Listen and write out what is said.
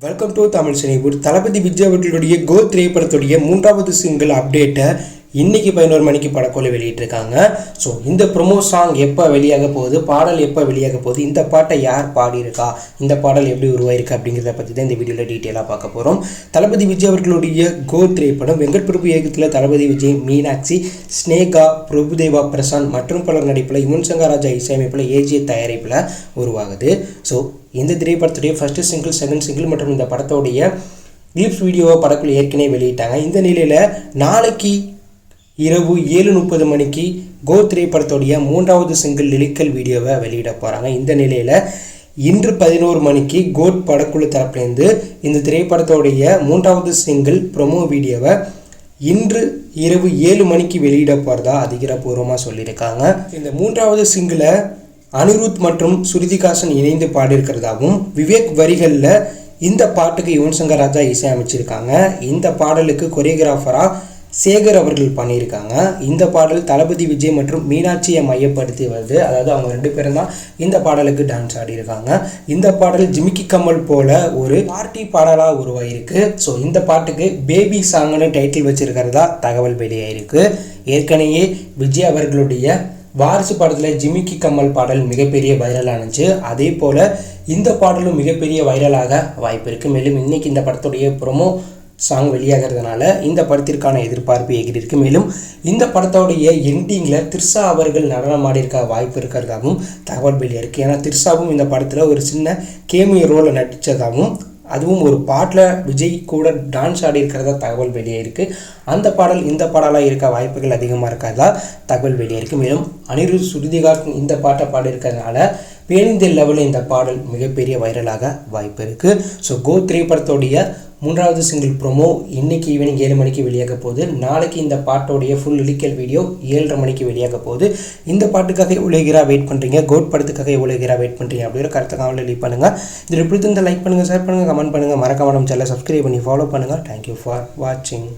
Welcome to Tamil Cinewood. Thalapathy Vijay அவர்களுடைய கோ திரைப்படத்துடைய மூன்றாவது சிங்கிள் அப்டேட்டை இன்றைக்கி 11 மணிக்கு படக்கோலை வெளியிட்டிருக்காங்க. ஸோ இந்த ப்ரொமோ சாங் எப்போ வெளியாக போகுது, பாடல் எப்போ வெளியாக போகுது, இந்த பாட்டை யார் பாடியிருக்கா, இந்த பாடல் எப்படி உருவாயிருக்கு அப்படிங்கிறத பற்றி தான் இந்த வீடியோவில் டீட்டெயிலாக பார்க்க போகிறோம். தளபதி விஜய் அவர்களுடைய கோ திரைப்படம் வெங்கட் பிரபு இயக்கத்தில் தளபதி விஜய், மீனாட்சி, ஸ்னேகா, பிரபுதேவா பிரசாந்த் மற்றும் பலர் நடிப்பில் யுவன் சங்கர் ராஜா இசையமைப்பில் ஏஜே தயாரிப்பில் உருவாகுது. ஸோ இந்த திரைப்படத்துடைய ஃபஸ்ட்டு சிங்கிள், செகண்ட் சிங்கிள் மற்றும் இந்த படத்தோடைய கிளிப்ஸ் வீடியோவை படக்குழு ஏற்கனவே வெளியிட்டாங்க. இந்த நிலையில் நாளைக்கு இரவு 7:30 மணிக்கு கோ திரைப்படத்துடைய மூன்றாவது சிங்கிள் லிரிக்கல் வீடியோவை வெளியிட போகிறாங்க. இந்த நிலையில் இன்று 11 மணிக்கு கோட் படக்குழு தரப்புலேருந்து இந்த திரைப்படத்துடைய மூன்றாவது சிங்கிள் ப்ரொமோ வீடியோவை இன்று இரவு 7 மணிக்கு வெளியிட போகிறதா அதிகாரப்பூர்வமாக சொல்லியிருக்காங்க. இந்த மூன்றாவது சிங்கிளை அனிருத் மற்றும் ஸ்ருதிகாசன் இணைந்து பாடியிருக்கிறதாகவும், விவேக் வரிகளில் இந்த பாட்டுக்கு யுவன் சங்கர் ராஜா இசையமைச்சிருக்காங்க. இந்த பாடலுக்கு கொரியோகிராஃபராக சேகர் அவர்கள் பண்ணியிருக்காங்க. இந்த பாடல் தளபதி விஜய் மற்றும் மீனாட்சியை மையப்படுத்தி வருது. அதாவது அவங்க 2 பேரும் தான் இந்த பாடலுக்கு டான்ஸ் ஆடியிருக்காங்க. இந்த பாடல் ஜிமிக்கி கம்மல் போல ஒரு பார்ட்டி பாடலாக உருவாயிருக்கு. ஸோ இந்த பாட்டுக்கு பேபி சாங்னு டைட்டில் வச்சிருக்கிறதா தகவல் வெளியாயிருக்கு. ஏற்கனவே விஜய் அவர்களுடைய வாரிசு படத்தில் ஜிமிக்கி கம்மல் பாடல் மிகப்பெரிய வைரல் ஆனிச்சு. அதே போல் இந்த பாடலும் மிகப்பெரிய வைரலாக வாய்ப்பு இருக்குது. மேலும் இன்றைக்கி இந்த படத்துடைய ப்ரொமோ சாங் வெளியாகிறதுனால இந்த படத்திற்கான எதிர்பார்ப்பு எகிரி இருக்கு. மேலும் இந்த படத்தோடைய எண்டிங்கில் திர்ஷா அவர்கள் நடனம் ஆடியிருக்க வாய்ப்பு இருக்கிறதாகவும் தகவல் வெளியாயிருக்கு. ஏன்னா திர்ஷாவும் இந்த படத்தில் ஒரு சின்ன கேமியோ ரோலில் நடித்ததாகவும், அதுவும் ஒரு பாட்டில் விஜய் கூட டான்ஸ் ஆடி இருக்கிறதா தகவல் வெளியாயிருக்கு. அந்த பாடல் இந்த பாடலாக இருக்க வாய்ப்புகள் அதிகமாக இருக்காதா தகவல் வெளியாயிருக்கு. மேலும் அனிருத், ஸ்ருதிகாசன் இந்த பாட்டை பாடியிருக்கிறதுனால பேனிந்திய லெவலில் இந்த பாடல் மிகப்பெரிய வைரலாக வாய்ப்பு இருக்குது. ஸோ கோ திரைப்படத்தோடைய மூன்றாவது சிங்கிள் ப்ரொமோ இன்றைக்கி ஈவினிங் 7 மணிக்கு வெளியாக போகுது. நாளைக்கு இந்த பாட்டோடைய ஃபுல் லிரிக்கல் வீடியோ 7:30 மணிக்கு வெளியாக போகுது. இந்த பாட்டுக்காக எவ்வளோ ஹீராக வெயிட் பண்ணுறீங்க, கோட் படத்துக்காக எவ்வளோ ஹீராக வெயிட் பண்ணுறீங்க அப்படிங்கிற கருத்தை கமெண்ட்டில் லீவ் பண்ணுங்கள். இது பிடித்திருந்தால் லைக் பண்ணுங்கள், ஷேர் பண்ணுங்கள், கமெண்ட் பண்ணுங்கள், மறக்காம நம்ம சேனலை சப்ஸ்கிரைப் பண்ணி ஃபாலோ பண்ணுங்கள். தேங்க்யூ ஃபார் வாட்சிங்.